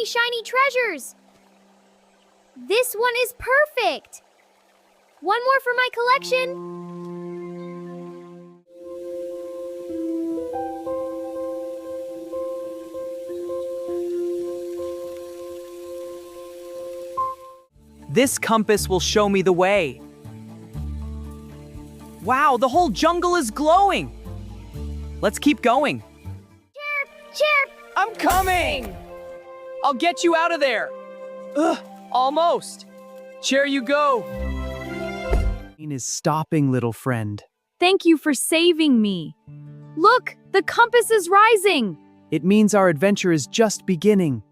many shiny treasures! This one is perfect! One more for my collection! This compass will show me the way. Wow, the whole jungle is glowing! Let's keep going. Chirp! I'm coming! I'll get you out of there! Ugh, almost! Here you go! Rain is stopping, little friend. Thank you for saving me. Look, the compass is rising. It means our adventure is just beginning.